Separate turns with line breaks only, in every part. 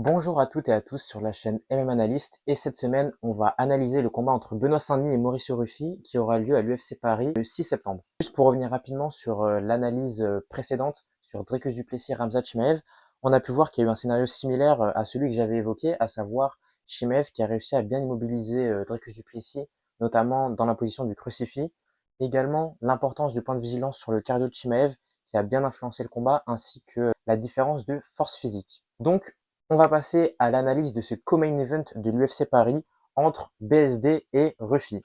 Bonjour à toutes et à tous sur la chaîne MM Analyst et cette semaine on va analyser le combat entre Benoît Saint-Denis et Mauricio Ruffi qui aura lieu à l'UFC Paris le 6 septembre. Juste pour revenir rapidement sur l'analyse précédente sur Dricus du Plessis et Khamzat Chimaev, on a pu voir qu'il y a eu un scénario similaire à celui que j'avais évoqué, à savoir Chimaev qui a réussi à bien immobiliser Dricus du Plessis, notamment dans la position du crucifix. Également l'importance du point de vigilance sur le cardio de Chimaev qui a bien influencé le combat ainsi que la différence de force physique. Donc on va passer à l'analyse de ce co-main event de l'UFC Paris entre BSD et Ruffi.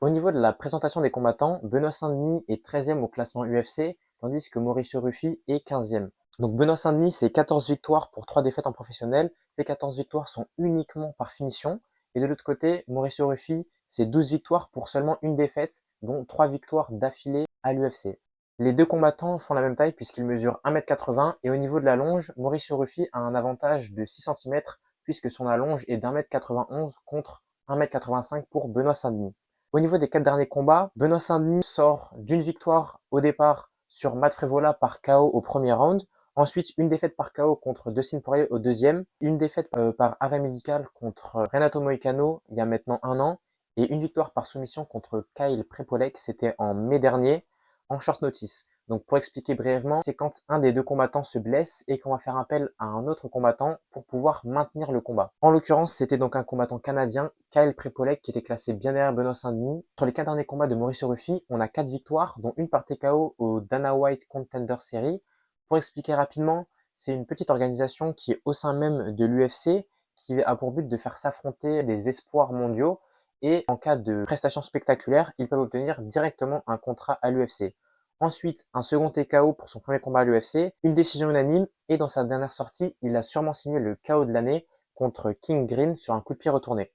Au niveau de la présentation des combattants, Benoît Saint-Denis est 13e au classement UFC, tandis que Mauricio Ruffi est 15e. Donc Benoît Saint-Denis, c'est 14 victoires pour 3 défaites en professionnel. Ces 14 victoires sont uniquement par finition. Et de l'autre côté, Mauricio Ruffi, c'est 12 victoires pour seulement une défaite, dont 3 victoires d'affilée à l'UFC. Les deux combattants font la même taille puisqu'ils mesurent 1m80 et au niveau de la longe, Mauricio Ruffi a un avantage de 6 cm puisque son allonge est d'1m91 contre 1m85 pour Benoît Saint-Denis. Au niveau des 4 derniers combats, Benoît Saint-Denis sort d'une victoire au départ sur Matt Frevola par KO au premier round, ensuite une défaite par KO contre Dustin Poirier au deuxième, une défaite par arrêt médical contre Renato Moicano il y a maintenant un an, et une victoire par soumission contre Kyle Prepolec, c'était en mai dernier, en short notice. Donc pour expliquer brièvement, c'est quand un des deux combattants se blesse et qu'on va faire appel à un autre combattant pour pouvoir maintenir le combat. En l'occurrence, c'était donc un combattant canadien, Kyle Prepolec, qui était classé bien derrière Benoît Saint-Denis. Sur les 4 derniers combats de Mauricio Ruffi, on a 4 victoires, dont une par TKO au Dana White Contender Series. Pour expliquer rapidement, c'est une petite organisation qui est au sein même de l'UFC, qui a pour but de faire s'affronter des espoirs mondiaux et en cas de prestations spectaculaires, ils peuvent obtenir directement un contrat à l'UFC. Ensuite, un second TKO pour son premier combat à l'UFC, une décision unanime, et dans sa dernière sortie, il a sûrement signé le KO de l'année contre King Green sur un coup de pied retourné.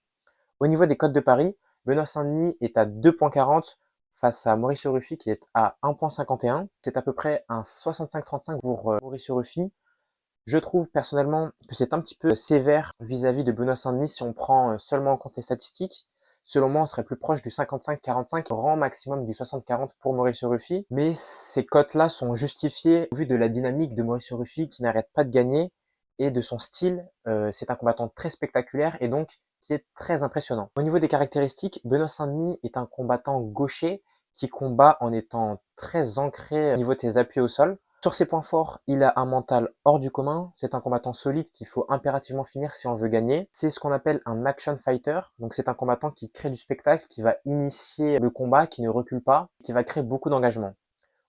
Au niveau des cotes de Paris, Benoît Saint-Denis est à 2,40 face à Mauricio Ruffi qui est à 1,51. C'est à peu près un 65-35 pour Mauricio Ruffi. Je trouve personnellement que c'est un petit peu sévère vis-à-vis de Benoît Saint-Denis si on prend seulement en compte les statistiques. Selon moi, on serait plus proche du 55-45, rang maximum du 60-40 pour Mauricio Ruffi. Mais ces cotes-là sont justifiées au vu de la dynamique de Mauricio Ruffi qui n'arrête pas de gagner et de son style. C'est un combattant très spectaculaire et donc qui est très impressionnant. Au niveau des caractéristiques, Benoît Saint-Denis est un combattant gaucher qui combat en étant très ancré au niveau de ses appuis au sol. Sur ses points forts, il a un mental hors du commun. C'est un combattant solide qu'il faut impérativement finir si on veut gagner. C'est ce qu'on appelle un action fighter. Donc c'est un combattant qui crée du spectacle, qui va initier le combat, qui ne recule pas, qui va créer beaucoup d'engagement.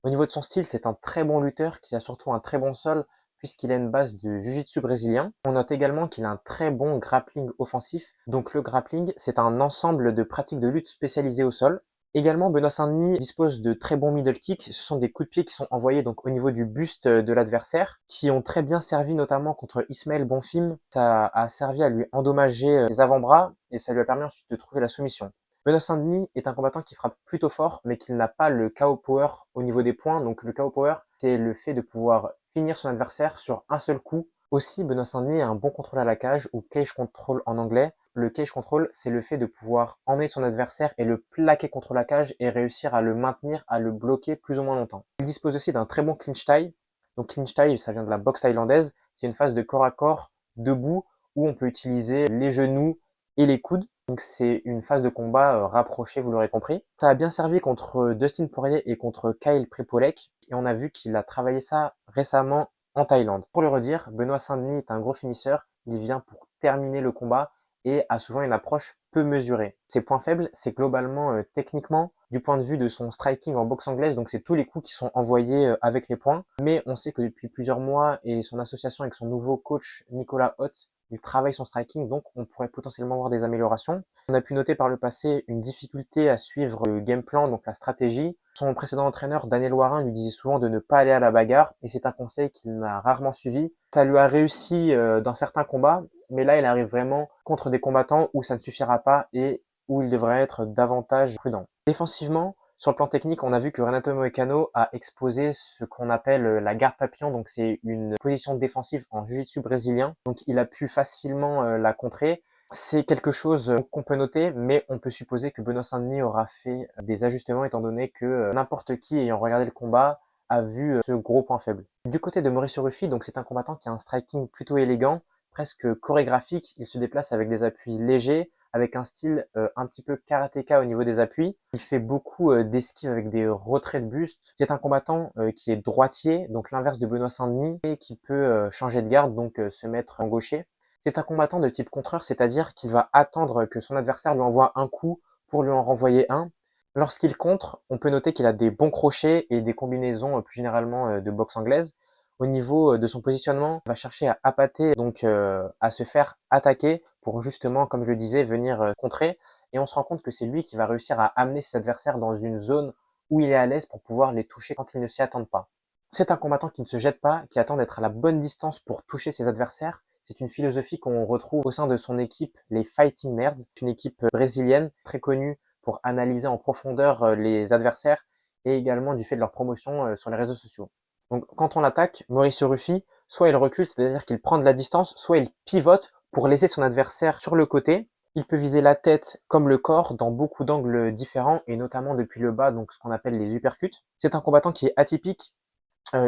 Au niveau de son style, c'est un très bon lutteur qui a surtout un très bon sol puisqu'il a une base de jiu-jitsu brésilien. On note également qu'il a un très bon grappling offensif. Donc le grappling, c'est un ensemble de pratiques de lutte spécialisées au sol. Également, Benoît Saint-Denis dispose de très bons middle kicks. Ce sont des coups de pied qui sont envoyés donc au niveau du buste de l'adversaire, qui ont très bien servi notamment contre Ismaël Bonfim. Ça a servi à lui endommager ses avant-bras et ça lui a permis ensuite de trouver la soumission. Benoît Saint-Denis est un combattant qui frappe plutôt fort, mais qui n'a pas le KO power au niveau des points. Donc le KO power, c'est le fait de pouvoir finir son adversaire sur un seul coup. Aussi, Benoît Saint-Denis a un bon contrôle à la cage, ou cage control en anglais. Le cage control, c'est le fait de pouvoir emmener son adversaire et le plaquer contre la cage et réussir à le maintenir, à le bloquer plus ou moins longtemps. Il dispose aussi d'un très bon clinch tie. Donc clinch tie, ça vient de la boxe thaïlandaise. C'est une phase de corps à corps, debout, où on peut utiliser les genoux et les coudes. Donc c'est une phase de combat rapprochée, vous l'aurez compris. Ça a bien servi contre Dustin Poirier et contre Kyle Prepolec. Et on a vu qu'il a travaillé ça récemment en Thaïlande. Pour le redire, Benoît Saint-Denis est un gros finisseur. Il vient pour terminer le combat et a souvent une approche peu mesurée. Ses points faibles, c'est globalement techniquement, du point de vue de son striking en boxe anglaise, donc c'est tous les coups qui sont envoyés avec les poings. Mais on sait que depuis plusieurs mois et son association avec son nouveau coach Nicolas Hoth, il travaille son striking, donc on pourrait potentiellement voir des améliorations. On a pu noter par le passé une difficulté à suivre le game plan, donc la stratégie. Son précédent entraîneur, Daniel Warin, lui disait souvent de ne pas aller à la bagarre, et c'est un conseil qu'il n'a rarement suivi. Ça lui a réussi dans certains combats, mais là il arrive vraiment contre des combattants où ça ne suffira pas et où il devrait être davantage prudent. Défensivement, sur le plan technique, on a vu que Renato Moicano a exposé ce qu'on appelle la garde papillon, donc c'est une position défensive en jiu-jitsu brésilien, donc il a pu facilement la contrer. C'est quelque chose qu'on peut noter, mais on peut supposer que Benoît Saint-Denis aura fait des ajustements étant donné que n'importe qui ayant regardé le combat a vu ce gros point faible. Du côté de Mauricio Ruffi, donc c'est un combattant qui a un striking plutôt élégant, presque chorégraphique. Il se déplace avec des appuis légers, avec un style un petit peu karatéka au niveau des appuis. Il fait beaucoup d'esquives avec des retraits de buste. C'est un combattant qui est droitier, donc l'inverse de Benoît Saint-Denis, et qui peut changer de garde, donc se mettre en gaucher. C'est un combattant de type contreur, c'est-à-dire qu'il va attendre que son adversaire lui envoie un coup pour lui en renvoyer un. Lorsqu'il contre, on peut noter qu'il a des bons crochets et des combinaisons plus généralement de boxe anglaise. Au niveau de son positionnement, il va chercher à appâter, donc à se faire attaquer pour justement, comme je le disais, venir contrer. Et on se rend compte que c'est lui qui va réussir à amener ses adversaires dans une zone où il est à l'aise pour pouvoir les toucher quand ils ne s'y attendent pas. C'est un combattant qui ne se jette pas, qui attend d'être à la bonne distance pour toucher ses adversaires. C'est une philosophie qu'on retrouve au sein de son équipe, les Fighting Nerds, une équipe brésilienne très connue pour analyser en profondeur les adversaires et également du fait de leur promotion sur les réseaux sociaux. Donc quand on l'attaque, Mauricio Ruffi, soit il recule, c'est-à-dire qu'il prend de la distance, soit il pivote pour laisser son adversaire sur le côté. Il peut viser la tête comme le corps dans beaucoup d'angles différents et notamment depuis le bas, donc ce qu'on appelle les uppercuts. C'est un combattant qui est atypique.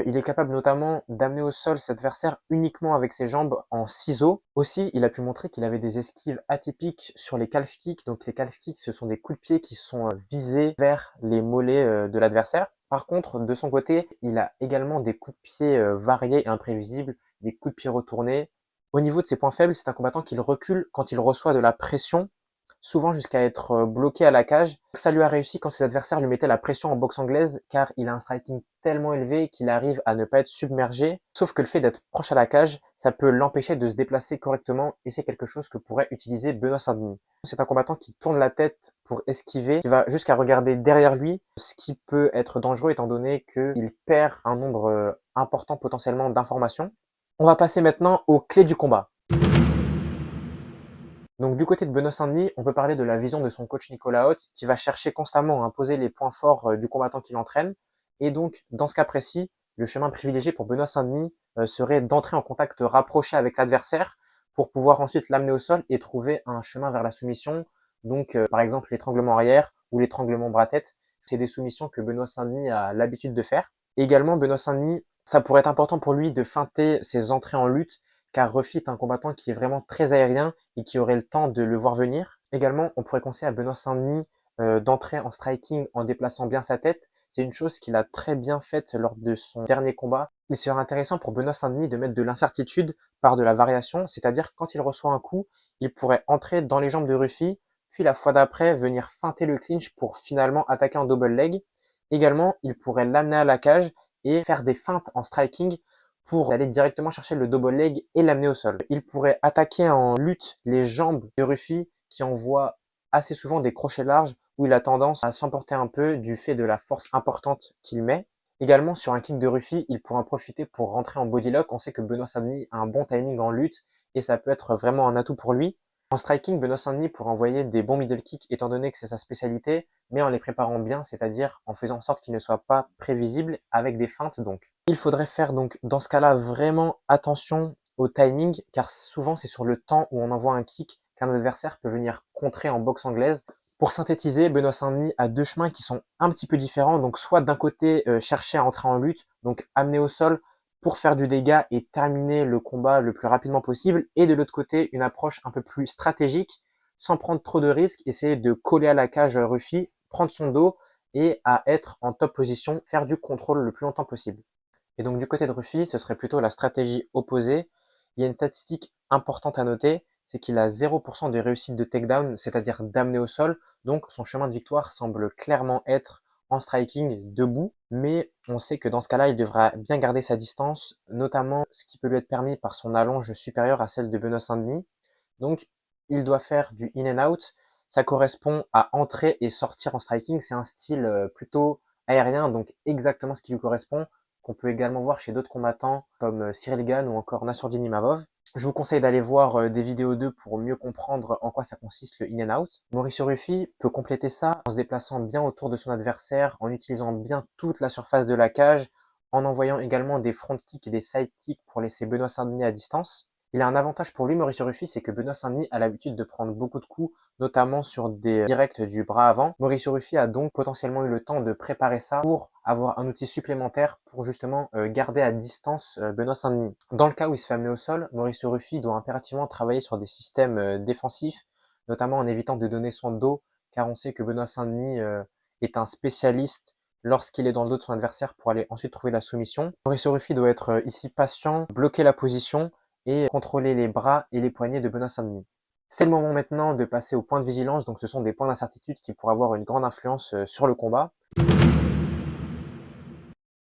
Il est capable notamment d'amener au sol cet adversaire uniquement avec ses jambes en ciseaux. Aussi, il a pu montrer qu'il avait des esquives atypiques sur les calf kicks. Donc les calf kicks, ce sont des coups de pied qui sont visés vers les mollets de l'adversaire. Par contre, de son côté, il a également des coups de pied variés et imprévisibles, des coups de pied retournés. Au niveau de ses points faibles, c'est un combattant qui recule quand il reçoit de la pression, souvent jusqu'à être bloqué à la cage. Ça lui a réussi quand ses adversaires lui mettaient la pression en boxe anglaise, car il a un striking tellement élevé qu'il arrive à ne pas être submergé. Sauf que le fait d'être proche à la cage, ça peut l'empêcher de se déplacer correctement, et c'est quelque chose que pourrait utiliser Benoît Saint-Denis. C'est un combattant qui tourne la tête pour esquiver, qui va jusqu'à regarder derrière lui, ce qui peut être dangereux étant donné qu'il perd un nombre important potentiellement d'informations. On va passer maintenant aux clés du combat. Donc du côté de Benoît Saint-Denis, on peut parler de la vision de son coach Nicolas Haute, qui va chercher constamment à imposer les points forts du combattant qu'il entraîne. Et donc, dans ce cas précis, le chemin privilégié pour Benoît Saint-Denis serait d'entrer en contact rapproché avec l'adversaire pour pouvoir ensuite l'amener au sol et trouver un chemin vers la soumission. Donc, par exemple, l'étranglement arrière ou l'étranglement bras-tête. C'est des soumissions que Benoît Saint-Denis a l'habitude de faire. Et également, Benoît Saint-Denis, ça pourrait être important pour lui de feinter ses entrées en lutte, car Ruffi est un combattant qui est vraiment très aérien et qui aurait le temps de le voir venir. Également, on pourrait conseiller à Benoît Saint-Denis d'entrer en striking en déplaçant bien sa tête. C'est une chose qu'il a très bien faite lors de son dernier combat. Il serait intéressant pour Benoît Saint-Denis de mettre de l'incertitude par de la variation, c'est-à-dire quand il reçoit un coup, il pourrait entrer dans les jambes de Ruffi, puis la fois d'après venir feinter le clinch pour finalement attaquer en double leg. Également, il pourrait l'amener à la cage et faire des feintes en striking pour aller directement chercher le double leg et l'amener au sol. Il pourrait attaquer en lutte les jambes de Ruffi qui envoie assez souvent des crochets larges où il a tendance à s'emporter un peu du fait de la force importante qu'il met. Également, sur un kick de Ruffi, il pourra en profiter pour rentrer en body lock. On sait que Benoît Saint-Denis a un bon timing en lutte et ça peut être vraiment un atout pour lui. En striking, Benoît Saint-Denis pourra envoyer des bons middle kicks étant donné que c'est sa spécialité, mais en les préparant bien, c'est-à-dire en faisant en sorte qu'ils ne soient pas prévisibles avec des feintes donc. Il faudrait faire donc dans ce cas-là vraiment attention au timing, car souvent c'est sur le temps où on envoie un kick qu'un adversaire peut venir contrer en boxe anglaise. Pour synthétiser, Benoît Saint-Denis a deux chemins qui sont un petit peu différents, donc soit d'un côté chercher à entrer en lutte, donc amener au sol pour faire du dégât et terminer le combat le plus rapidement possible, et de l'autre côté une approche un peu plus stratégique, sans prendre trop de risques, essayer de coller à la cage Ruffi, prendre son dos et à être en top position, faire du contrôle le plus longtemps possible. Et donc du côté de Ruffi, ce serait plutôt la stratégie opposée. Il y a une statistique importante à noter, c'est qu'il a 0% de réussite de takedown, c'est-à-dire d'amener au sol, donc son chemin de victoire semble clairement être en striking debout, mais on sait que dans ce cas-là, il devra bien garder sa distance, notamment ce qui peut lui être permis par son allonge supérieure à celle de Benoît Saint-Denis. Donc il doit faire du in and out, ça correspond à entrer et sortir en striking, c'est un style plutôt aérien, donc exactement ce qui lui correspond, qu'on peut également voir chez d'autres combattants comme Cyril Gane ou encore Nassourdine Imavov. Je vous conseille d'aller voir des vidéos d'eux pour mieux comprendre en quoi ça consiste le in and out. Mauricio Ruffi peut compléter ça en se déplaçant bien autour de son adversaire, en utilisant bien toute la surface de la cage, en envoyant également des front kicks et des side kicks pour laisser Benoît Saint-Denis à distance. Il a un avantage pour lui, Mauricio Ruffi, c'est que Benoît Saint-Denis a l'habitude de prendre beaucoup de coups, notamment sur des directs du bras avant. Mauricio Ruffi a donc potentiellement eu le temps de préparer ça pour avoir un outil supplémentaire pour justement garder à distance Benoît Saint-Denis. Dans le cas où il se fait amener au sol, Mauricio Ruffi doit impérativement travailler sur des systèmes défensifs, notamment en évitant de donner son dos, car on sait que Benoît Saint-Denis est un spécialiste lorsqu'il est dans le dos de son adversaire pour aller ensuite trouver la soumission. Mauricio Ruffi doit être ici patient, bloquer la position et contrôler les bras et les poignets de Benoît Saint-Denis. C'est le moment maintenant de passer au point de vigilance, donc ce sont des points d'incertitude qui pourraient avoir une grande influence sur le combat.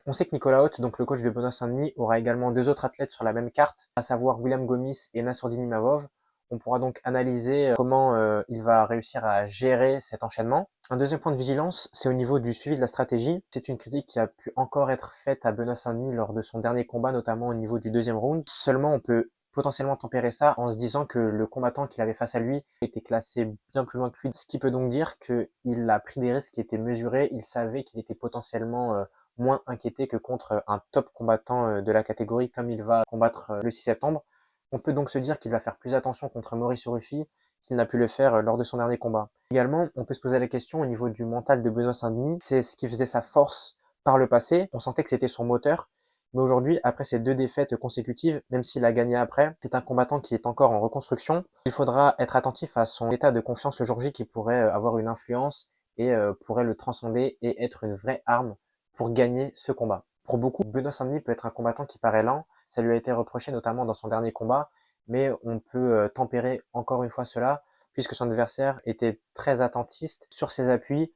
On sait que Nicolas Haute, donc le coach de Benoît Saint-Denis, aura également deux autres athlètes sur la même carte, à savoir William Gomis et Nassourdine Imavov. On pourra donc analyser comment il va réussir à gérer cet enchaînement. Un deuxième point de vigilance, c'est au niveau du suivi de la stratégie. C'est une critique qui a pu encore être faite à Benoît Saint-Denis lors de son dernier combat, notamment au niveau du deuxième round. Seulement, on peut potentiellement tempérer ça en se disant que le combattant qu'il avait face à lui était classé bien plus loin que lui, ce qui peut donc dire qu'il a pris des risques qui étaient mesurés, il savait qu'il était potentiellement moins inquiété que contre un top combattant de la catégorie comme il va combattre le 6 septembre. On peut donc se dire qu'il va faire plus attention contre Mauricio Ruffi qu'il n'a pu le faire lors de son dernier combat. Également, on peut se poser la question au niveau du mental de Benoît Saint-Denis. C'est ce qui faisait sa force par le passé. On sentait que c'était son moteur. Mais aujourd'hui, après ces deux défaites consécutives, même s'il a gagné après, c'est un combattant qui est encore en reconstruction. Il faudra être attentif à son état de confiance le jour J qui pourrait avoir une influence et pourrait le transcender et être une vraie arme pour gagner ce combat. Pour beaucoup, Benoît Saint-Denis peut être un combattant qui paraît lent. Ça lui a été reproché notamment dans son dernier combat, mais on peut tempérer encore une fois cela puisque son adversaire était très attentiste sur ses appuis.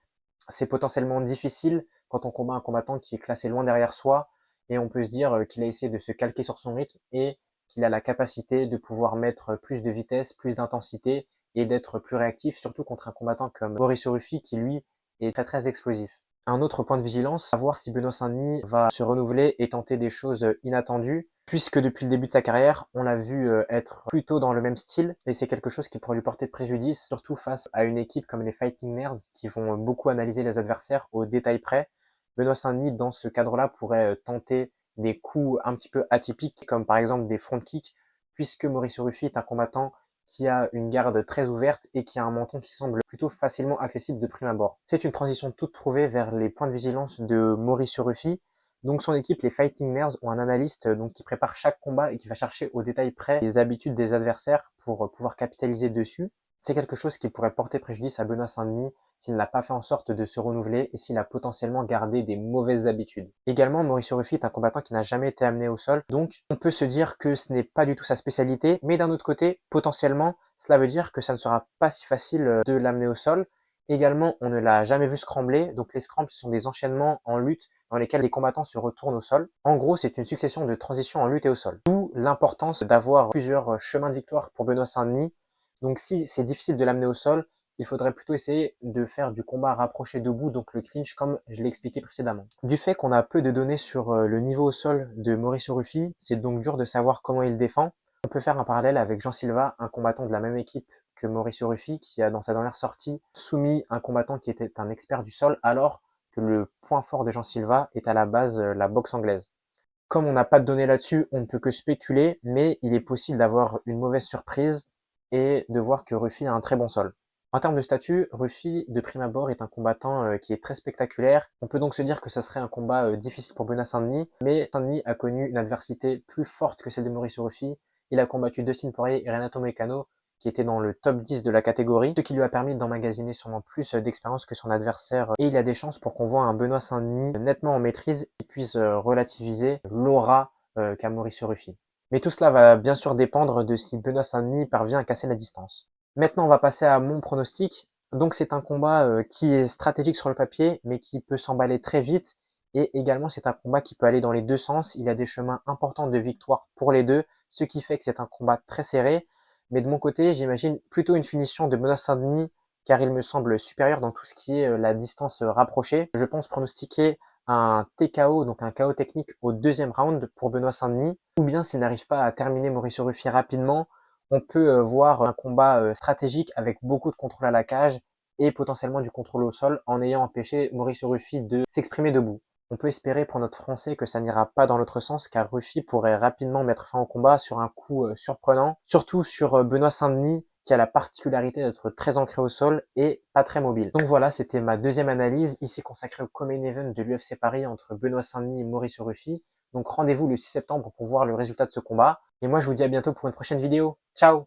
C'est potentiellement difficile quand on combat un combattant qui est classé loin derrière soi et on peut se dire qu'il a essayé de se calquer sur son rythme et qu'il a la capacité de pouvoir mettre plus de vitesse, plus d'intensité et d'être plus réactif, surtout contre un combattant comme Mauricio Ruffi qui lui est très très explosif. Un autre point de vigilance, à voir si Benoît Saint-Denis va se renouveler et tenter des choses inattendues, puisque depuis le début de sa carrière, on l'a vu être plutôt dans le même style, et c'est quelque chose qui pourrait lui porter préjudice, surtout face à une équipe comme les Fighting Nerds, qui vont beaucoup analyser les adversaires au détail près. Benoît Saint-Denis, dans ce cadre-là, pourrait tenter des coups un petit peu atypiques, comme par exemple des front kicks, puisque Mauricio Ruffi est un combattant qui a une garde très ouverte et qui a un menton qui semble plutôt facilement accessible de prime abord. C'est une transition toute trouvée vers les points de vigilance de Mauricio Ruffi. Donc son équipe, les Fighting Nerds, ont un analyste qui prépare chaque combat et qui va chercher au détail près les habitudes des adversaires pour pouvoir capitaliser dessus. C'est quelque chose qui pourrait porter préjudice à Benoît Saint-Denis s'il n'a pas fait en sorte de se renouveler et s'il a potentiellement gardé des mauvaises habitudes. Également, Mauricio Ruffi est un combattant qui n'a jamais été amené au sol, donc on peut se dire que ce n'est pas du tout sa spécialité, mais d'un autre côté, potentiellement, cela veut dire que ça ne sera pas si facile de l'amener au sol. Également, on ne l'a jamais vu scrambler, donc les scrambles sont des enchaînements en lutte dans lesquels les combattants se retournent au sol. En gros, c'est une succession de transitions en lutte et au sol. D'où l'importance d'avoir plusieurs chemins de victoire pour Benoît Saint-Denis. Donc si c'est difficile de l'amener au sol, il faudrait plutôt essayer de faire du combat rapproché debout, donc le clinch comme je l'ai expliqué précédemment. Du fait qu'on a peu de données sur le niveau au sol de Mauricio Ruffi, c'est donc dur de savoir comment il défend. On peut faire un parallèle avec Jean Silva, un combattant de la même équipe que Mauricio Ruffi, qui a dans sa dernière sortie soumis un combattant qui était un expert du sol, alors que le point fort de Jean Silva est à la base la boxe anglaise. Comme on n'a pas de données là-dessus, on ne peut que spéculer, mais il est possible d'avoir une mauvaise surprise et de voir que Ruffi a un très bon sol. En termes de statut, Ruffi, de prime abord, est un combattant qui est très spectaculaire. On peut donc se dire que ça serait un combat difficile pour Benoît Saint-Denis, mais Saint-Denis a connu une adversité plus forte que celle de Mauricio Ruffi. Il a combattu Dustin Poirier et Renato Moicano, qui étaient dans le top 10 de la catégorie, ce qui lui a permis d'emmagasiner sûrement plus d'expérience que son adversaire. Et il a des chances pour qu'on voit un Benoît Saint-Denis nettement en maîtrise qui puisse relativiser l'aura qu'a Mauricio Ruffi. Mais tout cela va bien sûr dépendre de si Benoît Saint-Denis parvient à casser la distance. Maintenant, on va passer à mon pronostic. Donc c'est un combat qui est stratégique sur le papier, mais qui peut s'emballer très vite. Et également, c'est un combat qui peut aller dans les deux sens. Il y a des chemins importants de victoire pour les deux, ce qui fait que c'est un combat très serré. Mais de mon côté, j'imagine plutôt une finition de Benoît Saint-Denis, car il me semble supérieur dans tout ce qui est la distance rapprochée. Je pense pronostiquer un TKO, donc un KO technique au deuxième round pour Benoît Saint-Denis, ou bien s'il n'arrive pas à terminer Mauricio Ruffi rapidement, on peut voir un combat stratégique avec beaucoup de contrôle à la cage et potentiellement du contrôle au sol en ayant empêché Mauricio Ruffi de s'exprimer debout. on peut espérer pour notre Français que ça n'ira pas dans l'autre sens car Rufy pourrait rapidement mettre fin au combat sur un coup surprenant, surtout sur Benoît Saint-Denis qui a la particularité d'être très ancré au sol et pas très mobile. Donc voilà, c'était ma deuxième analyse, ici consacrée au co-main event de l'UFC Paris entre Benoît Saint-Denis et Maurice Rufy. Donc rendez-vous le 6 septembre pour voir le résultat de ce combat. Et moi je vous dis à bientôt pour une prochaine vidéo. Ciao!